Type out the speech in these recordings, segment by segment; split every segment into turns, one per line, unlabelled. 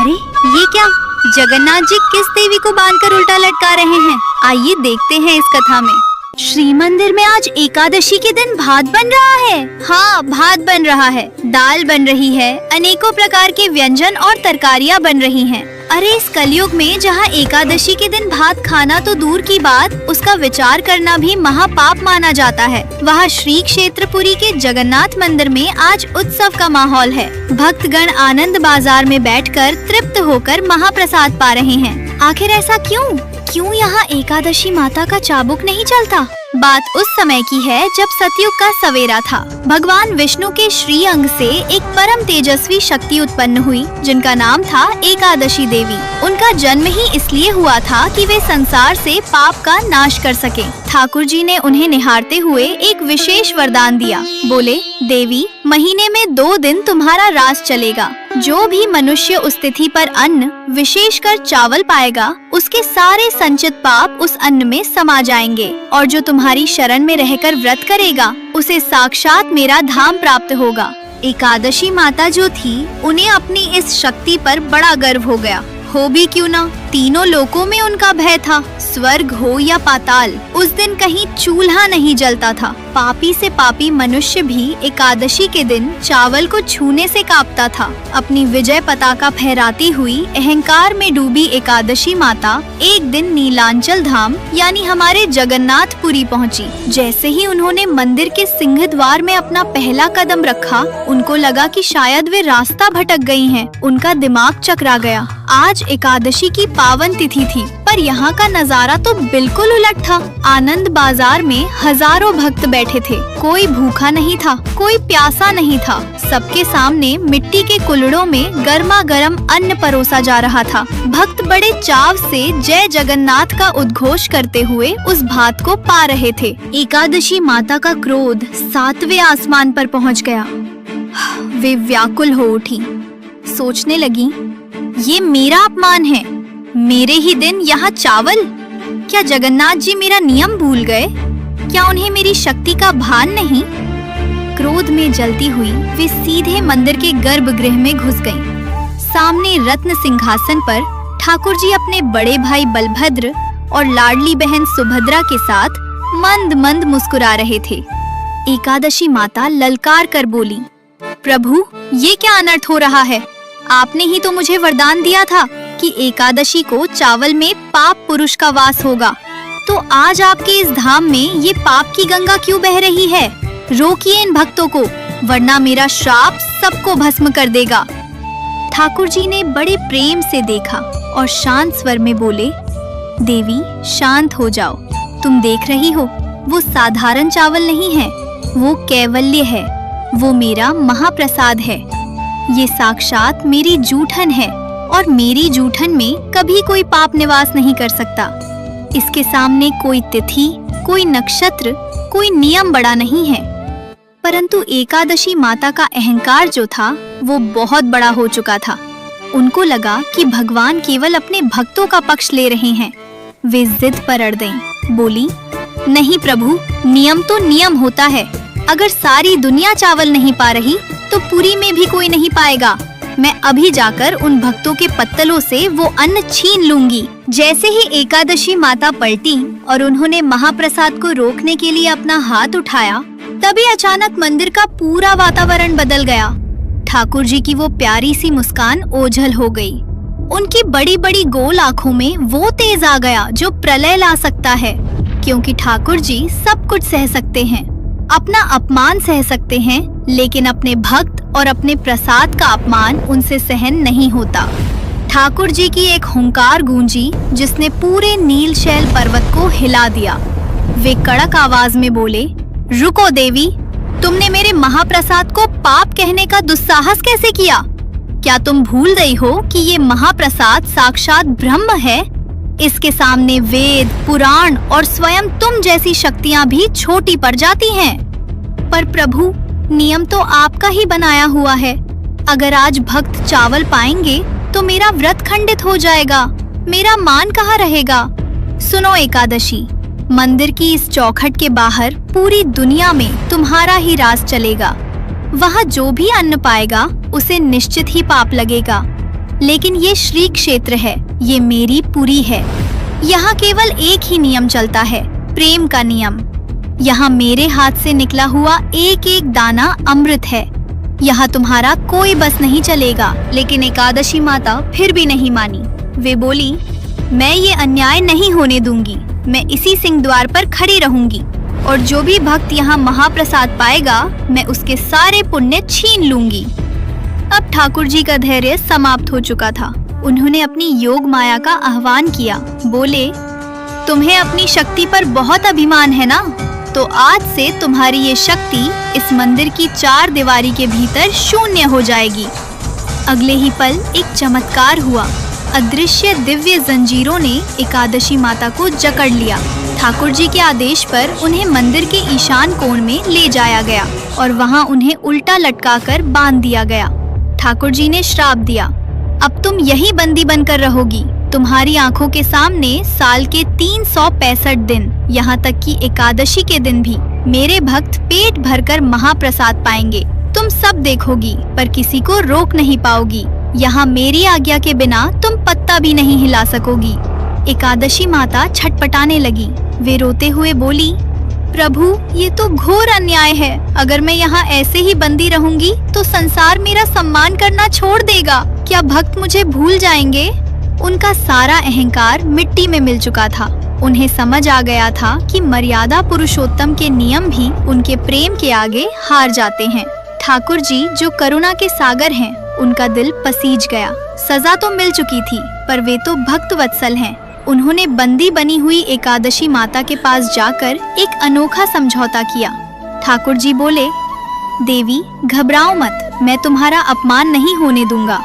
अरे ये क्या, जगन्नाथ जी किस देवी को बांधकर उल्टा लटका रहे हैं? आइए देखते हैं इस कथा में। श्री मंदिर में आज एकादशी के दिन भात बन रहा है। हाँ, भात बन रहा है, दाल बन रही है, अनेकों प्रकार के व्यंजन और तरकारियाँ बन रही हैं। अरे इस कलयुग में जहाँ एकादशी के दिन भात खाना तो दूर की बात, उसका विचार करना भी महापाप माना जाता है। वहाँ श्री क्षेत्रपुरी के जगन्नाथ मंदिर में आज उत्सव का माहौल है। भक्तगण आनंद बाजार में बैठकर तृप्त होकर महाप्रसाद पा रहे हैं। आखिर ऐसा क्यों? क्यों यहाँ एकादशी माता का चाबुक नहीं चलता? बात उस समय की है जब सतयुग का सवेरा था। भगवान विष्णु के श्री अंग से एक परम तेजस्वी शक्ति उत्पन्न हुई, जिनका नाम था एकादशी देवी। उनका जन्म ही इसलिए हुआ था कि वे संसार से पाप का नाश कर सके। ठाकुर जी ने उन्हें निहारते हुए एक विशेष वरदान दिया। बोले, देवी, महीने में 2 दिन तुम्हारा राज चलेगा। जो भी मनुष्य उस तिथि पर अन्न, विशेषकर चावल पाएगा, उसके सारे संचित पाप उस अन्न में समा जाएंगे, और जो तुम्हारी शरण में रहकर व्रत करेगा, उसे साक्षात मेरा धाम प्राप्त होगा। एकादशी माता जो थी, उन्हें अपनी इस शक्ति पर बड़ा गर्व हो गया। हो भी क्यों ना, तीनों लोकों में उनका भय था, स्वर्ग हो या पाताल। उस दिन कहीं चूल्हा नहीं जलता था। पापी से पापी मनुष्य भी एकादशी के दिन चावल को छूने से कांपता था। अपनी विजय पताका फहराती हुई अहंकार में डूबी एकादशी माता एक दिन नीलांचल धाम यानी हमारे जगन्नाथपुरी पहुंची। जैसे ही उन्होंने मंदिर के सिंह द्वार में अपना पहला कदम रखा, उनको लगा कि शायद वे रास्ता भटक गई हैं। उनका दिमाग चकरा गया। आज एकादशी की पावन तिथि थी, पर यहाँ का नजारा तो बिल्कुल उलट था। आनंद बाजार में हजारों भक्त बैठे थे। कोई भूखा नहीं था, कोई प्यासा नहीं था। सबके सामने मिट्टी के कुल्हड़ों में गर्मा गर्म अन्न परोसा जा रहा था। भक्त बड़े चाव से जय जगन्नाथ का उद्घोष करते हुए उस भात को पा रहे थे। एकादशी माता का क्रोध 7वें आसमान पर पहुँच गया। वे व्याकुल हो उठी। सोचने लगी, ये मेरा अपमान है। मेरे ही दिन यहाँ चावल? क्या जगन्नाथ जी मेरा नियम भूल गए? क्या उन्हें मेरी शक्ति का भान नहीं? क्रोध में जलती हुई वे सीधे मंदिर के गर्भगृह में घुस गईं। सामने रत्न सिंहासन पर ठाकुर जी अपने बड़े भाई बलभद्र और लाडली बहन सुभद्रा के साथ मंद मंद मुस्कुरा रहे थे। एकादशी माता ललकार कर बोली, प्रभु, ये क्या अनर्थ हो रहा है? आपने ही तो मुझे वरदान दिया था कि एकादशी को चावल में पाप पुरुष का वास होगा। तो आज आपके इस धाम में ये पाप की गंगा क्यों बह रही है? रोकिए इन भक्तों को, वरना मेरा श्राप सबको भस्म कर देगा। ठाकुर जी ने बड़े प्रेम से देखा और शांत स्वर में बोले, देवी, शांत हो जाओ। तुम देख रही हो, वो साधारण चावल नहीं है, वो कैवल्य है। वो मेरा महाप्रसाद है। ये साक्षात मेरी जूठन है, और मेरी जूठन में कभी कोई पाप निवास नहीं कर सकता। इसके सामने कोई तिथि, कोई नक्षत्र, कोई नियम बड़ा नहीं है। परंतु एकादशी माता का अहंकार जो था, वो बहुत बड़ा हो चुका था। उनको लगा कि भगवान केवल अपने भक्तों का पक्ष ले रहे हैं। वे जिद पर अड़ गईं। बोली, नहीं प्रभु, नियम तो नियम होता है। अगर सारी दुनिया चावल नहीं पा रही, तो पुरी में भी कोई नहीं पाएगा। मैं अभी जाकर उन भक्तों के पत्तलों से वो अन्न छीन लूंगी। जैसे ही एकादशी माता पलटी और उन्होंने महाप्रसाद को रोकने के लिए अपना हाथ उठाया, तभी अचानक मंदिर का पूरा वातावरण बदल गया। ठाकुर जी की वो प्यारी सी मुस्कान ओझल हो गई। उनकी बड़ी बड़ी गोल आँखों में वो तेज आ गया जो प्रलय ला सकता है, क्योंकि ठाकुर जी सब कुछ सह सकते हैं। अपना अपमान सह सकते हैं, लेकिन अपने भक्त और अपने प्रसाद का अपमान उनसे सहन नहीं होता। ठाकुर जी की एक हुंकार गूंजी, जिसने पूरे नीलशैल पर्वत को हिला दिया। वे कड़क आवाज में बोले, रुको देवी, तुमने मेरे महाप्रसाद को पाप कहने का दुस्साहस कैसे किया? क्या तुम भूल गई हो कि ये महाप्रसाद साक्षात ब्रह्म है? इसके सामने वेद, पुराण और स्वयं तुम जैसी शक्तियां भी छोटी पड़ जाती हैं। पर प्रभु, नियम तो आपका ही बनाया हुआ है। अगर आज भक्त चावल पाएंगे तो मेरा व्रत खंडित हो जाएगा। मेरा मान कहाँ रहेगा? सुनो एकादशी, मंदिर की इस चौखट के बाहर पूरी दुनिया में तुम्हारा ही राज चलेगा। वहाँ जो भी अन्न पाएगा, उसे निश्चित ही पाप लगेगा। लेकिन ये श्री क्षेत्र है, ये मेरी पुरी है। यहाँ केवल एक ही नियम चलता है, प्रेम का नियम। यहाँ मेरे हाथ से निकला हुआ एक एक दाना अमृत है। यहाँ तुम्हारा कोई बस नहीं चलेगा। लेकिन एकादशी माता फिर भी नहीं मानी। वे बोली, मैं ये अन्याय नहीं होने दूंगी। मैं इसी सिंह द्वार पर खड़ी रहूंगी और जो भी भक्त यहाँ महाप्रसाद पाएगा, मैं उसके सारे पुण्य छीन लूंगी। अब ठाकुर जी का धैर्य समाप्त हो चुका था। उन्होंने अपनी योग माया का आह्वान किया। बोले, तुम्हें अपनी शक्ति पर बहुत अभिमान है ना? तो आज से तुम्हारी ये शक्ति इस मंदिर की 4 दीवारी के भीतर शून्य हो जाएगी। अगले ही पल एक चमत्कार हुआ। अदृश्य दिव्य जंजीरों ने एकादशी माता को जकड़ लिया। ठाकुर जी के आदेश पर उन्हें मंदिर के ईशान कोण में ले जाया गया और वहां उन्हें उल्टा लटकाकर बांध दिया गया। ठाकुर जी ने श्राप दिया, अब तुम यही बंदी बनकर रहोगी। तुम्हारी आंखों के सामने साल के 365 दिन, यहाँ तक कि एकादशी के दिन भी मेरे भक्त पेट भरकर महाप्रसाद पाएंगे। तुम सब देखोगी पर किसी को रोक नहीं पाओगी। यहाँ मेरी आज्ञा के बिना तुम पत्ता भी नहीं हिला सकोगी। एकादशी माता छटपटाने लगी। वे रोते हुए बोली, प्रभु, ये तो घोर अन्याय है। अगर मैं यहाँ ऐसे ही बंदी रहूंगी तो संसार मेरा सम्मान करना छोड़ देगा। क्या भक्त मुझे भूल जाएंगे? उनका सारा अहंकार मिट्टी में मिल चुका था। उन्हें समझ आ गया था कि मर्यादा पुरुषोत्तम के नियम भी उनके प्रेम के आगे हार जाते हैं। ठाकुर जी जो करुणा के सागर हैं, उनका दिल पसीज गया। सजा तो मिल चुकी थी, पर वे तो भक्त वत्सल हैं। उन्होंने बंदी बनी हुई एकादशी माता के पास जाकर एक अनोखा समझौता किया। ठाकुर जी बोले, देवी घबराओ मत, मैं तुम्हारा अपमान नहीं होने दूंगा।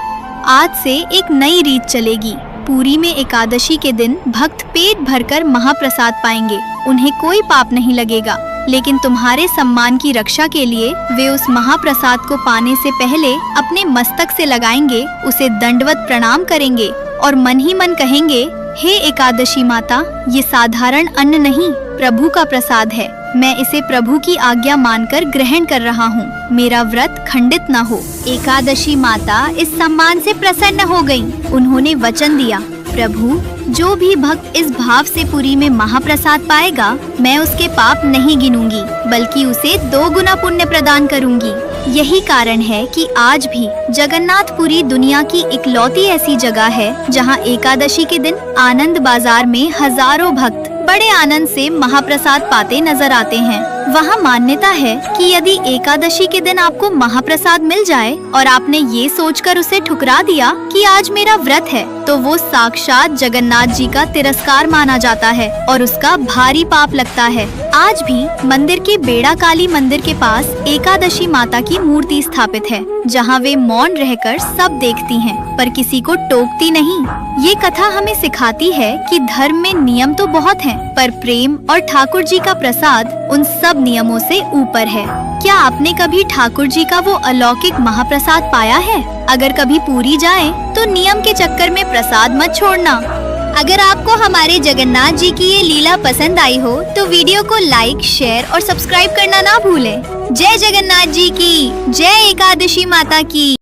आज से एक नई रीत चलेगी। पुरी में एकादशी के दिन भक्त पेट भरकर महाप्रसाद पाएंगे। उन्हें कोई पाप नहीं लगेगा, लेकिन तुम्हारे सम्मान की रक्षा के लिए वे उस महाप्रसाद को पाने से पहले अपने मस्तक से लगाएंगे, उसे दंडवत प्रणाम करेंगे और मन ही मन कहेंगे, हे एकादशी माता, ये साधारण अन्न नहीं, प्रभु का प्रसाद है। मैं इसे प्रभु की आज्ञा मानकर ग्रहण कर रहा हूँ। मेरा व्रत खंडित न हो। एकादशी माता इस सम्मान से प्रसन्न हो गयी। उन्होंने वचन दिया, प्रभु, जो भी भक्त इस भाव से पुरी में महाप्रसाद पाएगा, मैं उसके पाप नहीं गिनूंगी, बल्कि उसे 2 गुना पुण्य प्रदान करूंगी। यही कारण है कि आज भी जगन्नाथपुरी दुनिया की इकलौती ऐसी जगह है जहां एकादशी के दिन आनंद बाजार में हजारों भक्त बड़े आनंद से महाप्रसाद पाते नजर आते हैं। वहाँ मान्यता है कि यदि एकादशी के दिन आपको महाप्रसाद मिल जाए और आपने ये सोचकर उसे ठुकरा दिया कि आज मेरा व्रत है, तो वो साक्षात जगन्नाथ जी का तिरस्कार माना जाता है और उसका भारी पाप लगता है। आज भी मंदिर के बेड़ा काली मंदिर के पास एकादशी माता की मूर्ति स्थापित है, जहाँ वे मौन रहकर सब देखती हैं, पर किसी को टोकती नहीं। ये कथा हमें सिखाती है कि धर्म में नियम तो बहुत हैं, पर प्रेम और ठाकुर जी का प्रसाद उन सब नियमों से ऊपर है। क्या आपने कभी ठाकुर जी का वो अलौकिक महाप्रसाद पाया है? अगर कभी पुरी जाए तो नियम के चक्कर में प्रसाद मत छोड़ना। अगर आपको हमारे जगन्नाथ जी की ये लीला पसंद आई हो तो वीडियो को लाइक, शेयर और सब्सक्राइब करना ना भूलें। जय जगन्नाथ जी की, जय एकादशी माता की।